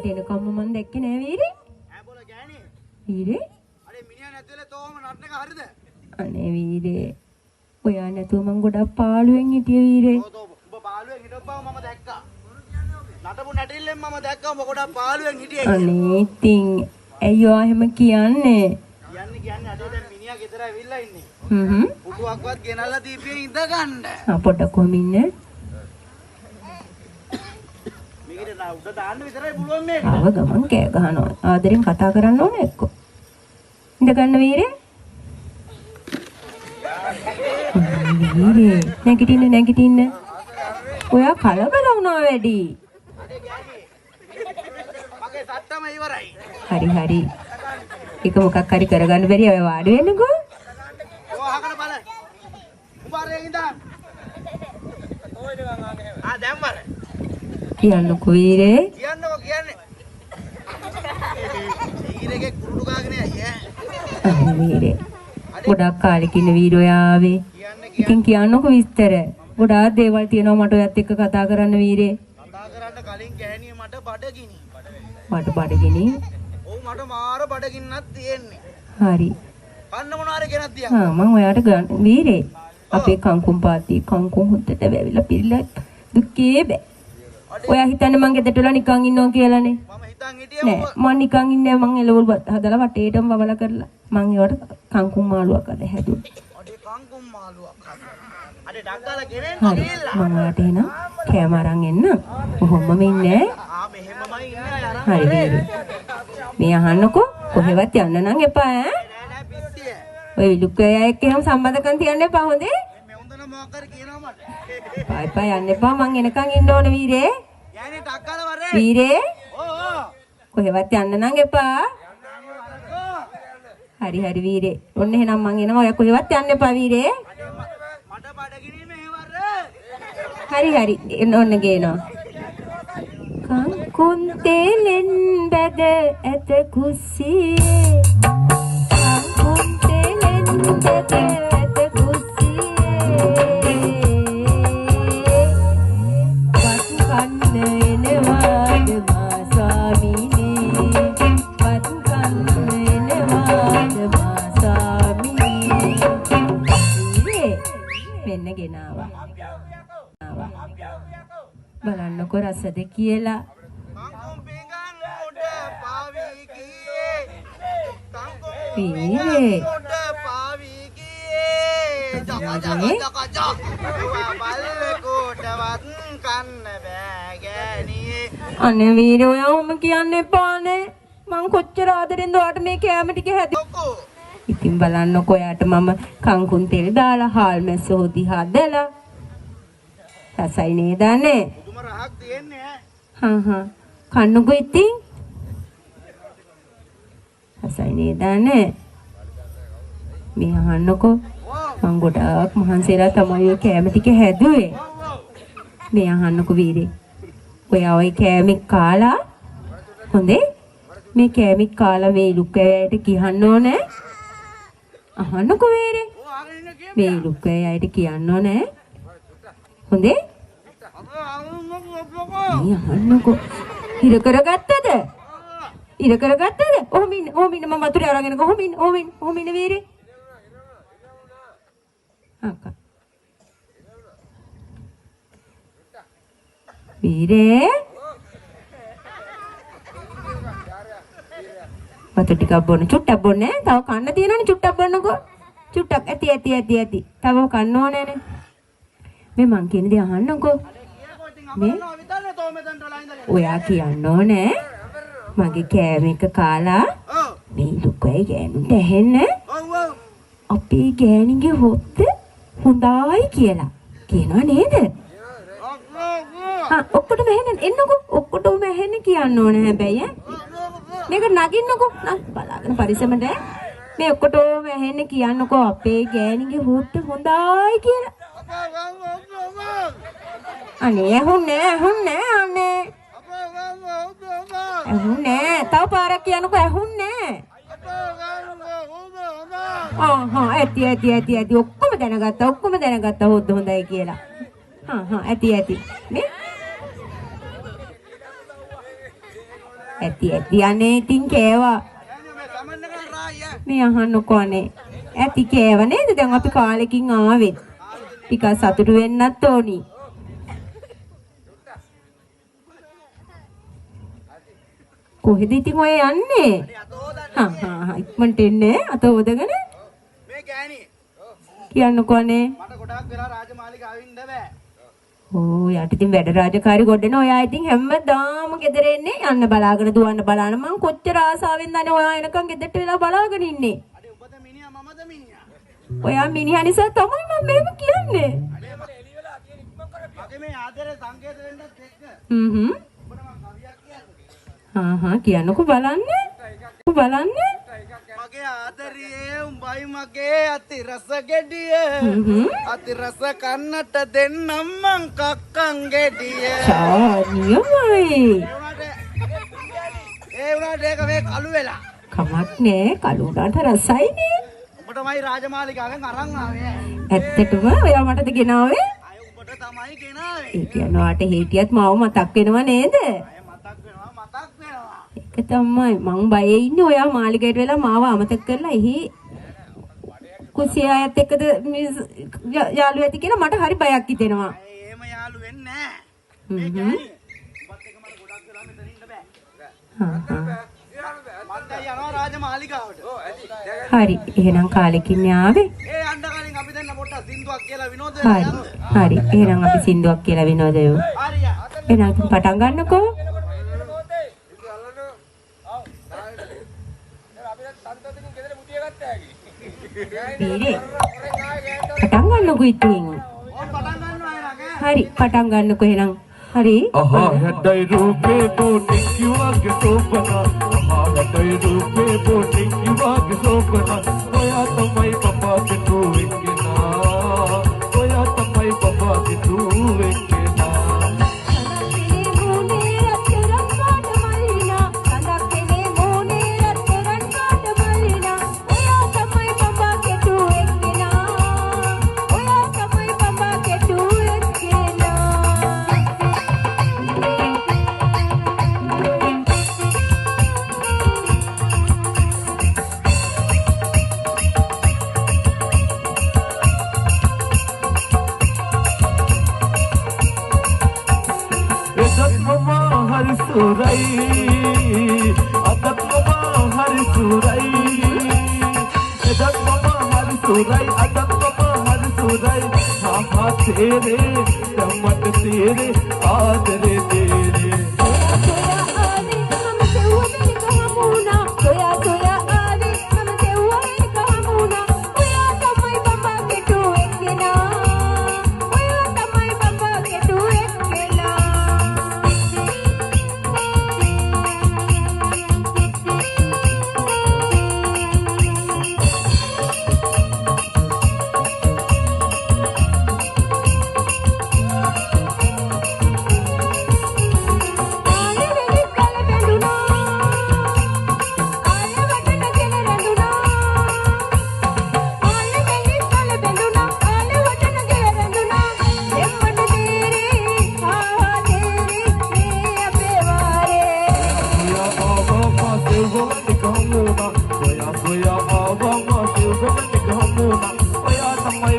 ගෙදරට එනකම්ම මම දැක්කේ නෑ වීරේ. ඈ බෝල ගෑණි. වීරේ? අනේ මිනිහා නැතිවෙලා තෝම නටන එක හරිද? අනේ වීරේ. ඔයා නැතුව මං ගොඩක් පාළුවෙන් හිටියේ වීරේ. ඔබ පාළුවෙන් හිටපුවා මම දැක්කා. නටපු නැටිල්ලෙන් මම දැක්කා ඔබ ගොඩක් පාළුවෙන් හිටියේ. අනේ ඉතින් ඇයි ඔයා එහෙම කියන්නේ? කියන්නේ අද දැන් මිනිහා ගෙදර ඇවිල්ලා ඉන්නේ. පුටුවක්වත් ගෙනල්ලා දීපියේ ඉඳ ගන්න. පොඩ්ඩක් කොහොම ඉන්නේ? මේකට උඩ දාන්න විතරයි පුළුවන් මේක. ආව ගමන් කෑ ගහනවා. ආදරෙන් කතා කරන්න ඕනේ එක්ක. ඉඳ ගන්න වීරේ. වීරේ නැගිටින්න. ඔයා කලබල වුණා වැඩි. මගේ සත්තම ඉවරයි. හරි. ඒක මොකක් හරි කරගන්න බැරි අය වාඩි වෙන්නකෝ. ඔය අහකට බල. උඹ අරගෙන ඉඳන්. දැන් බල. කියන්නකෝ වීරේ. කියන්නේ. ඊරේගේ කුරුඩු ගාගෙන යයි ඈ. වීරේ. ගොඩක් කාලෙකින් වීරෝ ආවේ. ඉතින් කියන්නකෝ විස්තර. ගොඩාක් දේවල් තියෙනවා මට ඔයත් එක්ක කතා කරන්න වීරේ. කතා කරන්න කලින් ගෑණිය මට බඩගිනි. බඩගිනි? ඔව් මට මාර බඩගින්නක් තියෙන්නේ. හරි. කන්න මොනාරේ ගෙනත් තියන්න. මම ඔයාට ගන්න වීරේ. අපේ කංකුම් පාති කංකුම් හොද්දට වැවිලා පිළිලා දුකේ බෑ. ඔයා හිතන්නේ මං ගෙදරට වෙලා නිකන් ඉන්නවා කියලානේ. මම හිතන් හිටියේ නෑ මං නිකන් ඉන්නේ මං එළවලු හදලා වටේටම වවලා කරලා මං ඒවට කංකුම් මාළුවක් අද හැදුවා. අඩේ කංකුම් මාළුවක් අඩේ ඩග්ගාලා ගෙනෙන්න හරි මම ඔයාට එන කෑම අරන් එන්න. කොහොමම ඉන්නේ? මෙහෙමමයි ඉන්නේ අරන්. හරි වීරේ. මේ අහන්නකෝ කොහෙවත් යන්න නම් එපා ඈ. නෑ පිස්සිය. ඔය විලුක්කය එක්ක එහෙම සම්බන්ධකම් තියන්න එපා හොඳේ. මේ හොඳන මොකක් හරි කියනවා මට. පායි යන්න එපා මං එනකන් ඉන්න ඕන වීරේ. යන්නේ ඩග්ගාලා වරේ. වීරේ. ඕ. කොහෙවත් යන්න නම් එපා. හරි වීරේ. ඔන්න එහෙනම් මං එනවා. ඔය කොහෙවත් යන්න එපා වීරේ. මට බඩගිනි මෙහෙවර. හරි ඔන්න ගේනවා. කංකුන් තෙලෙන් බැද ඇත කුස්සියේ. කංකුන් තෙලෙන් බැද ඇත කුස්සියේ. වත් කන්න එනවාද මා ස්වාමිනේ. වත් කන්න එනවාද මා ස්වාමිනේ. මෙන්න ගෙනාවා. බලන්නකො රසද කියලා. කංකුම් පිඟන් උඩ පාවි ගියේ. වීරේ. උඩ පාවි ගියේ. ජක බල්ලෙකුටවත් කන්න බෑ ගෑණියේ. අනේ වීරේ ඔයා ඔහොම කියන්න එපානේ. මං කොච්චර ආදරෙන්ද ඔයාට මේ කෑම ටික හැදුවා. ඉතින් බලන්නකො ඔයාට මම කංකුන් තෙල් දාලා හාල් මැස්ස හොදි හදලා. රසයි නේද අනේ? පුදුම රහක් තියෙන්නේ හා කන්නකො ඉතින්. රසයි නේද අනේ? මේ අහන්නකො මං ගොඩාක් මහන්සිලා තමයි ඔය කෑම ටික හැදුවේ. මේ අහන්නකො වීරේ. ඔයා ওই කෑම කාලා හොඳේ? මේ කෑම කාලා මේ ලුක්කයට කියන්න ඕනේ. අහන්නකො වීරේ. මේ ලුක්කයට කියන්න ඕනේ. හොඳේ? මේ අහන්නකො. හිර කරගත්තද? ඔහොම ඉන්න මම වතුරේ අරගෙන කොහොම ඉන්න වීරේ. අක්කා. වීරේ. වතුර ටිකක් බොන්න. චුට්ටක් බොන්නේ. තව කන්න තියෙනවනේ චුට්ටක් බොන්නකෝ. චුට්ටක් ඇති. තව කන්න ඕනේනේ. මේ මං කියන දේ අහන්නකෝ. මේ ඔයා කියන්න ඕනේ මගේ කෑම එක කාලා මේ ලුකේ ගෑනුන්ට ඇහෙන්න අපේ ගෑණිගේ හොත්ත හොඳයි කියලා කියනවා නේද? ඔක්කොටම ඇහෙන්න එන්නකෝ. ඔක්කොටම ඇහෙන්න කියන්න ඕනේ හැබැයි මේක නගින්නකෝ. බලාගෙන පරිස්සමට මේ ඔක්කොටම ඇහෙන්න කියන්නකෝ අපේ ගෑණිගේ හොත්ත හොඳයි කියලා. අනේ ඇහුන්නේ අනේ. ඇහුන්නේ. තව පාරක් කියන්නකෝ ඇහුන්නේ. ඇති. ඔක්කොම දැනගත්තා හොද්ද හොඳයි කියලා. ඇති. මේ ඇති අනේ ඉතින් කෑවා. යන්නේ මේ සමන්න කරන රාය. මේ අහන්නකෝ අනේ. ඇති කෑව නේද? දැන් අපි කාලෙකින් ආවෙත්. ටිකක් සතුටු වෙන්නත් ඕනි. කොහෙද ඉතින් ඔය යන්නේ? ඉක්මනට එන්නේ අත හොදගෙන. මේ ගෑණි කියන්නකෝ අනේ. මට ගොඩක් වෙලා රාජමාලිගාවෙ ඉන්න බෑ. ඕ යට ඉතින් වැඩ රාජකාරි ගොඩන ඔයා ඉතින් හැමදාම ගෙදර එන්නේ යන්න බලාගෙන දුවන්න බලන්න මං කොච්චර ආසාවෙන් දන්නේ ඔයා එනකන් ගෙදරට වෙලා බලාගෙන ඉන්නේ. අඩේ ඔබද මිනිහා මමද මිනිහා? ඔයා මිනිහා නිසා තමයි මම මෙහෙම කියන්නේ. මගේ මේ ආදරේ සංකේත වෙන්නත් එක්ක. හ්ම්. ඔබට මම කවියක් කියන්න. කියන්නකෝ බලන්න. මගේ ආදරියේ උඹයි මගේ අති රස ගෙඩිය. අති රස කන්නට දෙන්නම් මං කක්කන් ගෙඩිය. නියමයි. ඒ උනාට ඒක මේ කළු වෙලා. කමක් නෑ කළු උනාට රසයිනේ. ඔබටමයි රාජමාලිගාවෙන් අරන් ආවේ. ඇත්තටම ඔයා මටද ගෙනාවේ? අය උඹට තමයි ගෙනාවේ. ඒ කියනවාට හිටියත් මාව මතක් වෙනව නේද? අය මතක් වෙනවා. ඒක තමයි මං බයේ ඉන්නේ ඔයා මාලිගයට වෙලා මාව අමතක කරලා එහි කුසියායත් එක්කද යාළු ඇති කියලා මට හරි බයක් හිතෙනවා. එහෙම යාළු වෙන්නේ නැහැ. මේ ගෑණි ඔබත් එක මට ගොඩක් වෙලා මෙතන ඉන්න බෑ. මම දැන් යනවා රාජමාලිගාවට. හරි එහෙනම් කාලෙකින් ආවේ. ඒ යන්න කලින් අපි දැන් පොට්ටක් සින්දුවක් කියලා විනෝද හරි එහෙනම් අපි සින්දුවක් කියලා විනෝදයෝ. හරිය. එහෙනම් පටන් ගන්නකෝ. පටන් ගන්නකෝ ඉතින්. හරි පටන් ගන්නකෝ එහෙනම්. හරි. හැඩයි රූපේ පොටි කිව්වාගේ සෝපනා. හැඩයි රූපේ පොටි කිව්වාගේ සෝපනා. ඔයා තමයි පපා කිට්ටුවෙක් කෙනා. ඔයා තමයි පපා කිට්ටුවෙක් කෙනා. අදත් මම හරි සුරයි ආහා තේරේ ධම්මට තේරේ ආදරේ තේරේ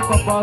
Papa,